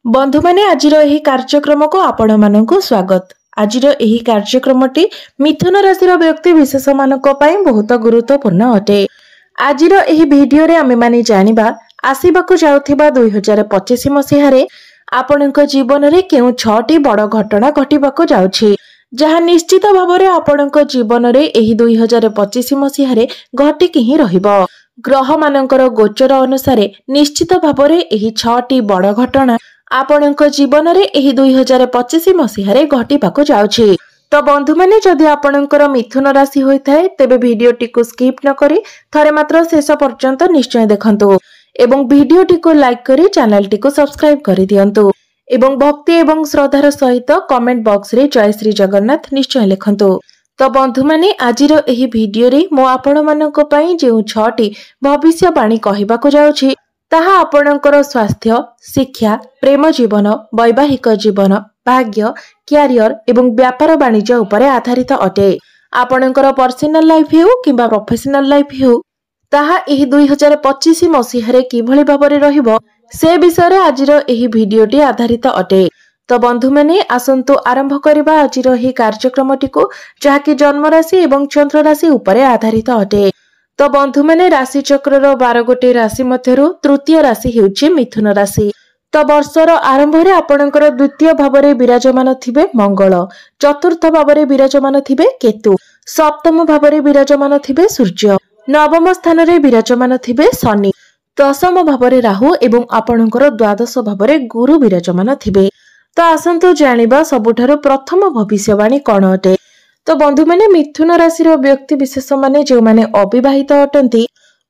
बंधु माने आजिर एही कार्यक्रम को आपण मानकु स्वागत। आजिर एही कार्यक्रमटी मिथुन राशि व्यक्ति विशेष मानक पई बहुत गुरुत्वपूर्ण अटे। आजिर एही वीडियो रे आमे माने जानिबा आसीबाकु जाउथिबा 2025 मसिहा रे आपणक जीवन रे केउ 6टी बड़ घटना घटिबाकु जाउछि, जहा निश्चित भाबरे आपणक जीवन रे एही 2025 मसिहा रे घटिक ही रहिबो। ग्रह मानकर गोचर अनुसार निश्चित भाबरे एही 6टी बड़ घटना आपणक जीवन रे एही 2025 मसिहा रे घटिबाकु जाउछि। तो बंधु माने जदि आपणकर मिथुन राशि होइथाय तेबे वीडियोटी को स्किप न करी थरे मात्र शेष पर्यंत निश्चय देखंतु एवं वीडियोटी को लाइक करी चैनल टी को सब्सक्राइब करि दियंतु एवं भक्ति एवं श्रद्धार सहित कमेंट बॉक्स रे जय श्री जगन्नाथ निश्चय लिखंतु। तो बंधु माने आजिर एही वीडियो रे मो आपण मानक पई जेउ 6टी भविष्यवाणी कहिबाकु जाउछि ताहा आपणकर स्वास्थ्य, शिक्षा, प्रेम जीवन, वैवाहिक जीवन, भाग्य, क्यारियर एवं व्यापार वाणिज्य उपरे आधारित अटे। आपणकर पर्सनल लाइफ हेउ किंबा प्रोफेशनल लाइफ हेउ ताहा एही 2025 मसिहा रे किभଳି भाबरे रहिबो से विषय रे आजिर एही भिडियोटी आधारित अटे। तो बंधु माने आसंतु आरंभ करिबा आजिर एही कार्यक्रमटी को जहाकि जन्म राशि एवं चंद्र राशि उपरे आधारित अटे। तो बंधु माने राशि चक्र 12 गोटे राशि मध्यरु तृतीय राशि हेउछि मिथुन राशि। तो वर्षर आरंभ रे आपणकर द्वितीय भाबरे विराजमान थिबे मंगल, चतुर्थ भाबरे विराजमान थिबे केतु, सप्तम भाबरे विराजमान थिबे सूर्य, नवम स्थान रे विराजमान थिबे शनि, दशम भाबरे राहु एवं आपणकर द्वादश भाबरे गुरु विराजमान थिबे। तो आसंतु जानिबा सबुठारु प्रथम भविष्यवाणी कोन अटे। तो बंधु माने मिथुन राशि व्यक्ति विशेष माने जो माने अविवाहित अटंती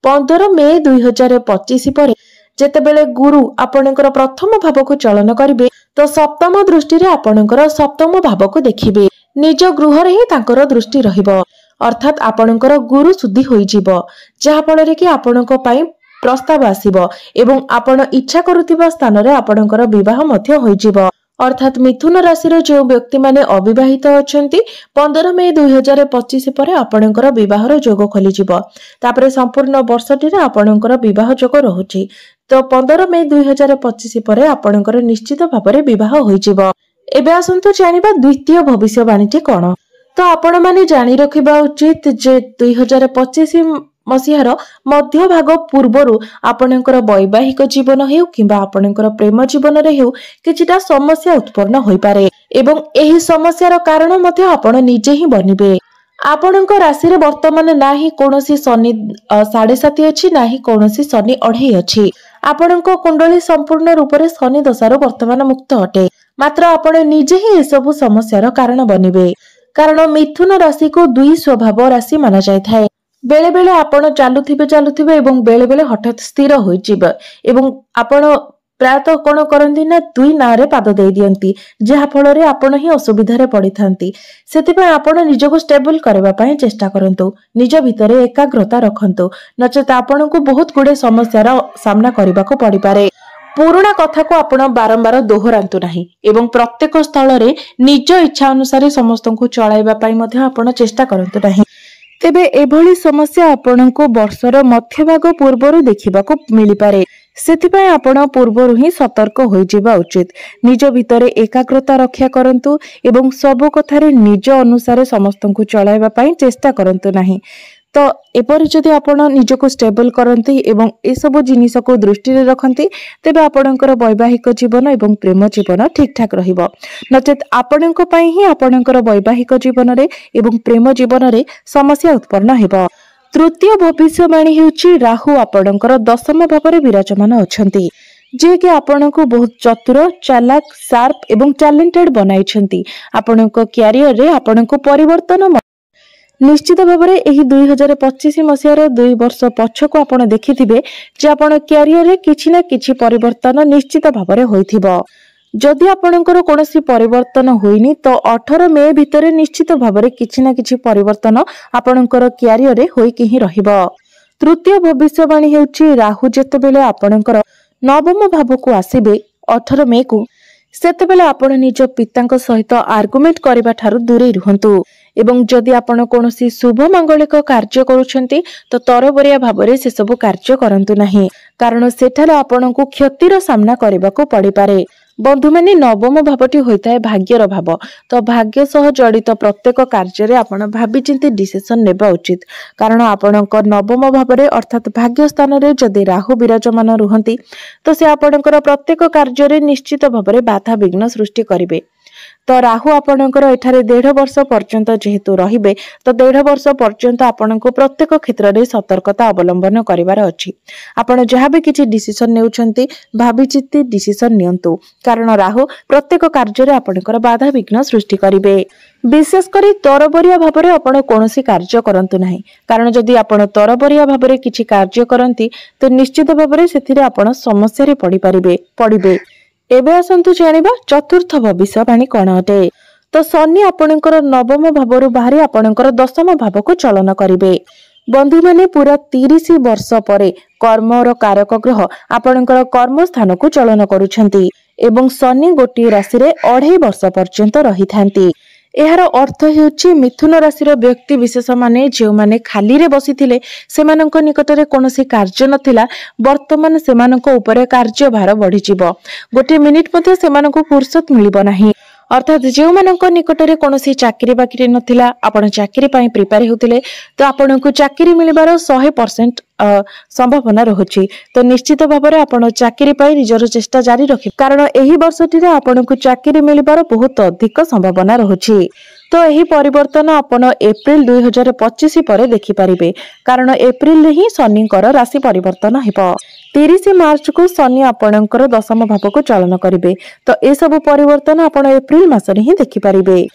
15 मे 2025 पर जेतेबेले गुरु आपणकर प्रथम भाव को चलन करिवे तो सप्तम दृष्टि रे आपणकर सप्तम भाव को देखिबे। निज गृह रे ही तांकर दृष्टि रहिबो, अर्थात आपणकर गुरु शुद्धि होई जिवो, जहा फल रे कि आपणक पई प्रस्ताव आसीबो एवं आपण इच्छा करूतिबा स्थान रे आपणकर विवाह मध्य होई जिवो। अर्थात मिथुन राशि जो व्यक्ति माने अविवाहित अछंती 15 मे 2025 पर आपणकर विवाहर जोग खोली जिवो। तापरे संपूर्ण वर्षटी रे आपणकर विवाह जोग रहुची। तो 15 मे 2025 पर आपणकर निश्चित भाबरे विवाह होई जिवो। एबे आसंतु जानिबा द्वितीय भविष्यवाणीटी कोन। तो आपण माने जानि रखिबा उचित जे 2025 मसिहार मध्य भाग पूर्वरु आपणकर वैवाहिक जीवन हेउ किंबा आपणकर प्रेम जीवन रे हेउ किछिटा समस्या उत्पन्न होई पारे एवं एही समस्यार कारण मध्ये आपण निजे ही बनिबे। आपणक राशि रे वर्तमान नाही कोनोसी शनि 7.5 अछि, नाही कोनोसी शनि 2.5 अछि। आपणक कुंडली संपूर्ण रूप रे शनि दशारो वर्तमान मुक्त अटे, मात्र आपण निजे ही ए सब समस्यार कारण बनिबे। कारण मिथुन राशि को दुई स्वभाव राशि माना जाय थाए। बेले बेले आपण चालुथिबे एवं बेले बेले हठात स्थिर होई जिबे एवं आपण प्रायतः कोन करंती ना दुई नारे पाद दे दियंती, जहा फल रे आपण ही असुविधा रे पड़ी थांती। सेति पय आपण निजको स्टेबल करबा पय चेष्टा करंतु, निज भितरे एकाग्रता रखंतु, नचेत आपण को बहुत गुडे समस्यार सामना करबा को पड़ी पारे। पुराना कथा को आपण बारंबार दोहरांतु नाही एवं प्रत्येक स्थल रे निज इच्छा अनुसार समस्त को चलाइबा पय मध्ये आपण चेष्टा करंतु नाही। तेबे एभली समस्या आपणको वर्षर मध्यभाग पूर्वरु देखिबाको मिली पारे। सेथिपय आपण पूर्वरु ही सतर्क होई जिबा उचित। निज भितरे एकाग्रता रक्षा करंतु एवं सब कथारे निज अनुसार समस्त को चलाइबा पय चेष्टा करंतु नाही। तो एपरि जदि आपण निजको स्टेबल करंती एवं ए सब जिनिस को दृष्टि रे रखंती तेबे आपणकर वैवाहिक जीवन एवं प्रेम जीवन ठीक ठाक रहिबो। नचेत आपणक पय ही आपणकर वैवाहिक जीवन रे एवं प्रेम जीवन रे समस्या उत्पन्न हेबो। तृतीय भविष्यवाणी हेउची राहु आपणकर दशम भाବରେ विराजमान अछंती, जे कि आपणको बहुत चतुर, चालाक, शार्प एवं टैलेंटेड बनाइछंती। आपणक क्यारियर रे आपणको परिवर्तन निश्चित भाबरे एही 2025 मसिहार 2 वर्ष पछको आपण देखिथिबे जे आपण क्यारियर रे किछि ना किछि परिवर्तन निश्चित भाबरे होइथिबो। जदि आपणकर कोनोसी परिवर्तन होइनी तो 18 मे भितरे निश्चित भाबरे किछि ना किछि परिवर्तन आपणकर क्यारियर रे होई कि ही रहिबो। तृतीय भविष्यवाणी हेउची राहु जेतेबेले आपणकर नवम भाव को आसीबे 18 मे को सेतेबेले आपण निज पितांक सहित आर्गुमेंट करबा ठारू दूरे रुहंतु एवं जदि आपण कोनोसी शुभ मांगलिक कार्य करूछंती तो तरबरिया भाबरे से सब कार्य करंतु नाही, कारण सेठारे आपणको क्षतिर सामना करबाको पड़ी पारे। बंधु माने नवम भावटी होइताय भाग्यर भाव। तो भाग्य सह जड़ित प्रत्येक कार्य रे आपण भाबी चिंती डिसिजन नेबा उचित, कारण आपणक नवम भावरे अर्थात भाग्य स्थान रे जदि राहु विराजमान रुहंती तो से आपणकर प्रत्येक कार्य रे निश्चित भावरे बाधा विघ्न सृष्टि करिवे। तो राहु आपणकर एठारे 1.5 वर्ष पर्यंत जेहेतु रहिबे तो 1.5 वर्ष पर्यंत आपणको प्रत्येक क्षेत्र रे सतर्कता अवलंबन करिवार अछि। आपण जहाँ भी किछि डिसिजन नेउछंती भाबी चित्ती डिसिजन नियंतु, कारण राहु प्रत्येक कार्य रे आपणकर बाधा विघ्न सृष्टि करिवे। विशेष करी तरबरिया भाबरे आपण कोनोसी कार्य करंतु नाही, कारण जदि आपण तरबरिया भाबरे किछि कार्य करंती तो निश्चित भाबरे सेथिरे आपण समस्या रे पड़िबे। एबे आसंतु जानिबा चतुर्थ भविष्यवाणी कोन अटे। तो शनि आपणकर नवम भावरु बाहरी आपणकर दशम भाव को चलन करिवे। बंधु माने पूरा 30 वर्ष परे कर्मर कारक ग्रह आपणकर कर्म स्थान को चलन करूछंती एवं शनि गोटी राशि रे 2.5 वर्ष पर्यंत रहिथांती। एहार अर्थ हेउची मिथुन राशि रो व्यक्ति विशेष माने जे माने खाली रे बसिथिले सेमानंक निकटरे कोनोसी कार्य नथिला, वर्तमान सेमानंक उपरे कार्य भार बढ़ी जिवो। गोटे मिनिट मध्ये सेमानंक फुर्सत मिलिबो नाही। अर्थात जे मानक निकटरे कोनोसी चाकरी बाकरी नथिला, आपण चाकरी पई प्रिपेयर होतिले तो आपनको चाकरी मिलिबार 100% संभावना रहुछि। तो निश्चित भाबरे आपण चाकरी पई निजर चेष्टा जारी रखि, कारण एही वर्षटी रे आपनको चाकरी मिलिबार बहुत अधिक संभावना रहुछि। तो यही परिवर्तन आपण एप्रिल 2025 पर देखि परिबे, कारण एप्रिल ही शनिकर राशि परिवर्तन हेबो। 30 मार्च को शनि आपणकर दशम भाव को चलन करिवे। तो ए सब परिवर्तन आपण एप्रिल मासरे ही देखि परिबे।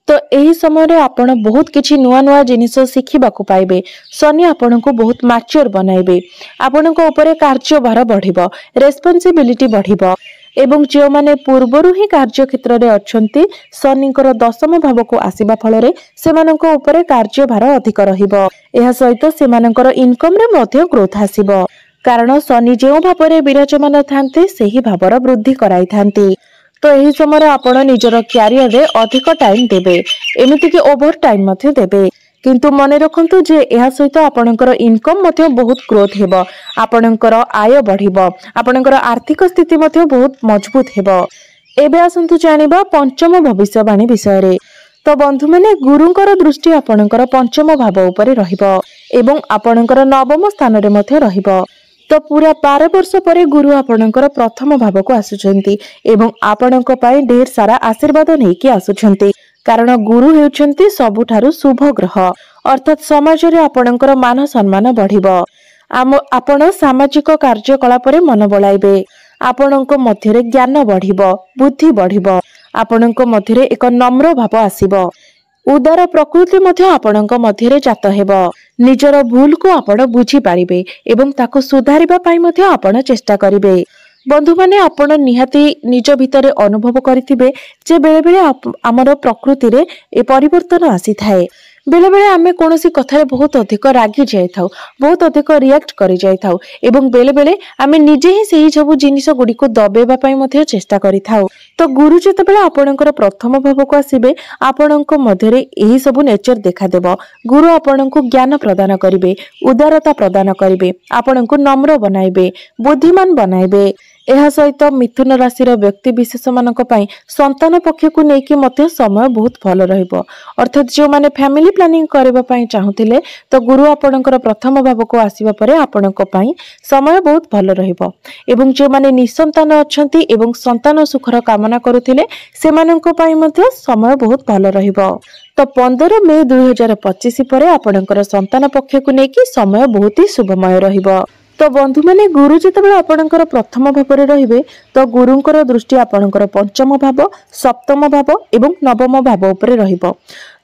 तो एही समय रे आपण बहुत किछि नुआ नुआ जिनिस सिखिबाकू पाइबे। शनि आपणको बहुत मैच्योर बनाइबे, आपणको ऊपर कार्य भार बढ़िबो, रेस्पोंसिबिलिटी बढ़िबो एवं जो माने पूर्वरु ही कार्य क्षेत्र रे अछंती शनिकर दशम भाव को आसीबा फल रे सेमाननको ऊपर कार्य भार अधिक रहिबो। एहा सहित सेमानकर इनकम रे मध्य ग्रोथ आसीबो, कारण शनि जो भाव रे विराजमान थांते सेही भावर वृद्धि कराई थांती। तो यही समय आपण निजर क्यारियर रे अधिक टाइम देबे, एमिति कि ओवर टाइम मध्य देबे। किंतु मने रखंतु जे एहा सहित आपणकर इनकम मध्य बहुत ग्रोथ हेबो, आपणकर आय बढ़िबो, आपणकर आर्थिक स्थिति मध्य बहुत मजबूत हेबो। एबे आसंतु जानिबा पंचम भविष्यवाणी विषय रे। तो बंधु माने गुरुंकर दृष्टि आपणकर पंचम भाव उपरे रहिबो एवं आपणकर नवम स्थान रे मध्य रहिबो। तो पूरा 12 वर्ष परे गुरु आपणकर प्रथम भाव को आसुछंती एवं आपणक पई ढेर सारा आशीर्वाद नेकी आसुछंती, कारण गुरु हेउछंती सबुठारु शुभ ग्रह। अर्थात समाज रे आपणकर मान सम्मान बढ़िबो, आपण सामाजिक कार्यकलाप रे मन बळाइबे, आपणक मध्यरे ज्ञान बढ़िबो, बुद्धि बढ़िबो, आपणक मध्यरे एक नम्र भाव आसीबो, उदार प्रकृति मध्य आपणक मध्यरे जात हेबो। निजर भूल को आपण बुझी पारिबे एवं ताको सुधारिबा पई मध्य आपण चेष्टा करिबे। बंधु माने आपण निहाती निज भितरे अनुभव करिथिबे जे बेले बेले हमर प्रकृति रे ए परिवर्तन आसी थाए। बेले बेले आमे कोनोसी कथा बहुत अधिक रागी जाय थाउ, बहुत अधिक रिएक्ट करि जाय थाउ एवं बेले बेले आमे निजे ही सेही सब जिनिस गुडी को दबेबा पई मध्य चेष्टा करि थाउ। तो गुरु जते बेले आपणकर प्रथम भाव को आसीबे, आपणक मध्यरे एही सब नेचर देखा देबो। गुरु आपणक ज्ञान प्रदान करिवे, उदारता प्रदान करिवे, आपणक नम्र बनाइबे, बुद्धिमान बनाइबे। एहा सहित मिथुन राशि व्यक्ति विशेष मानक पई संतान पक्ष को नेकी मध्य समय बहुत भल रहिबो। अर्थात जो माने फैमिली प्लानिंग करबा पई चाहुतिले तो गुरु आपणकर प्रथम भाव को आसीबा परे आपणक पई समय बहुत भल रहिबो एवं जो माने निसंतान अछंती एवं संतान सुखर कामना करुथिले सेमानक पई मध्य समय बहुत भल रहिबो। तो 15 मई 2025 परे आपणकर संतान पक्ष को नेकी समय बहुत ही शुभमय रहिबो। तो बंधु माने गुरु जितेबाला आपणकर प्रथम भाव रे रहिबे तो गुरुंकर दृष्टि आपणकर पंचम भाव, सप्तम भाव एवं नवम भाव उपरे रहिबो।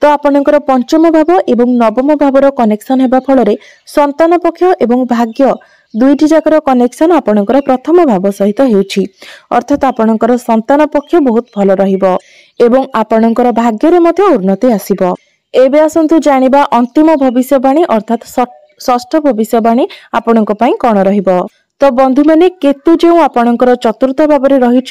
तो आपणकर पंचम भाव एवं नवम भावर कनेक्शन हेबा फल रे संतान पक्ष एवं भाग्य दुईटी जाकर कनेक्शन आपणकर प्रथम भाव सहित हेउछि। अर्थात आपणकर संतान पक्ष बहुत भल रहिबो एवं आपणकर भाग्य रे मध्ये उन्नति आसीबो। एबे आसंतु जानिबा अंतिम भविष्यवाणी अर्थात षष्ठ भविष्यवाणी आपणक पई कोन रहिबो। तो बंधु मैंने केतु जो आपणकर चतुर्थ भाव में रही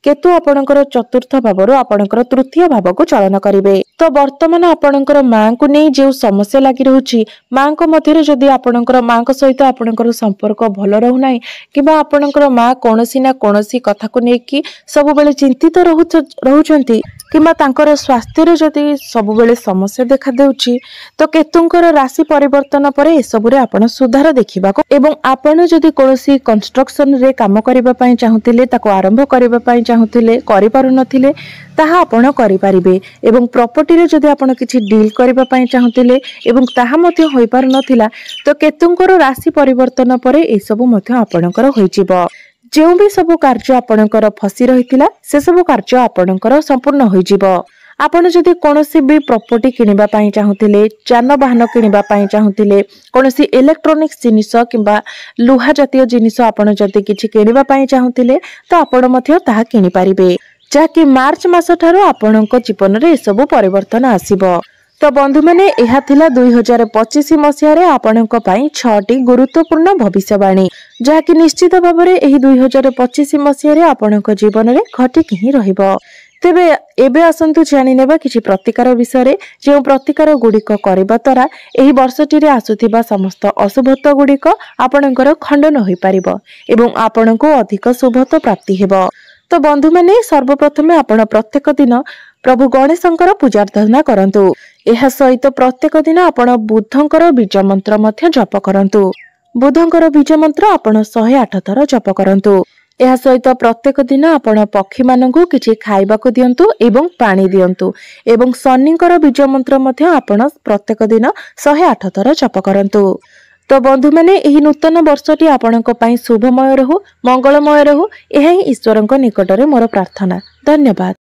केतु आपणकर चतुर्थ भाव आपणकर तृतीय भाव को चलन करेंगे। तो वर्तमान आपणकर माँ को नहीं जो समस्या लगी रही माँ मध्य जदि आपणकर माँ सहित आपणकर संपर्क भल रहूना कि आपणकर माँ कौन ना कौन कथा को लेकिन सब बेले चिंतित रहउछंती किंबा तांकर स्वास्थ्य जदि सब बेले समस्या देखा देउछि तो केतुंकर राशि परिवर्तन पर ए सबुरे आपण सुधार देखिबा को एवं आपण जदि कोनोसी कंस्ट्रक्शन रे काम करिबा पई चाहुतिले ताको आरंभ करिबा पई चाहुतिले करि पारु नथिले ताहा आपण करि परिबे एवं प्रॉपर्टी रे जदि आपण किछि डील करिबा पई चाहुतिले एवं ताहा मध्ये होई पारु नथिला तो केतुंकर राशि परिवर्तन पर ए सब मध्ये आपणकर होइजिबो। जो भी सब कार्य आपणकर फसी रहितिला से सब कार्य आपणकर संपूर्ण होइजिबो। आपण जदि कोनोसी भी प्रॉपर्टी किनिबा पई चाहुतिले जानवाहन किनिबा पई चाहुतिले कोनोसी इलेक्ट्रॉनिक्स जिनिस किंबा लुहा जातीय जिनिस आपण जदि किछि किनिबा पई चाहुतिले तो आपण मध्ये ताहा किनि परिबे जाकि मार्च मास ठारो आपणक जीवन रे सब परिवर्तन आसीबो। तो बंधु मैंने यह थिला 2025 मसीह रे आपणक पई 6टी गुरुत्वपूर्ण भविष्यवाणी जाकि निश्चित भाव में यही 2025 मसीह रे आपणक जीवन रे घटिक ही रहिबो। तेबे एबे आसंतु जानि नेबा किछि प्रतिकार विषय रे जे प्रतिकार गुडिक करबा द्वारा एही वर्षटी रे आसुथिबा समस्त अशुभत्व गुडिक आपणकर खंडन होई परिबो एवं आपणको अधिक शुभत्व प्राप्ति हेबो। तो बंधु मैंने सर्वप्रथमे आपण प्रत्येक दिन प्रभु गणेशंकर पूजा अर्चना करंतु। एहा सहित प्रत्येक दिन आपण बुद्धंकर बीज मंत्र मध्य जप करंतु। बुद्धंकर बीज मंत्र आपण 108 थर जप करंतु। एहा सहित प्रत्येक दिन आपण पक्षी मानकु किछि खाइबाकु दियंतु एवं पानी दियंतु एवं शनिंकर बीज मंत्र मध्य आपण प्रत्येक दिन 108 थर जप करंतु। तो बंधु मैंने यही नूतन वर्षटी आपणक पई शुभमय रहू मंगलमय रहू यह ईश्वरंक निकटरे मोर प्रार्थना। धन्यवाद।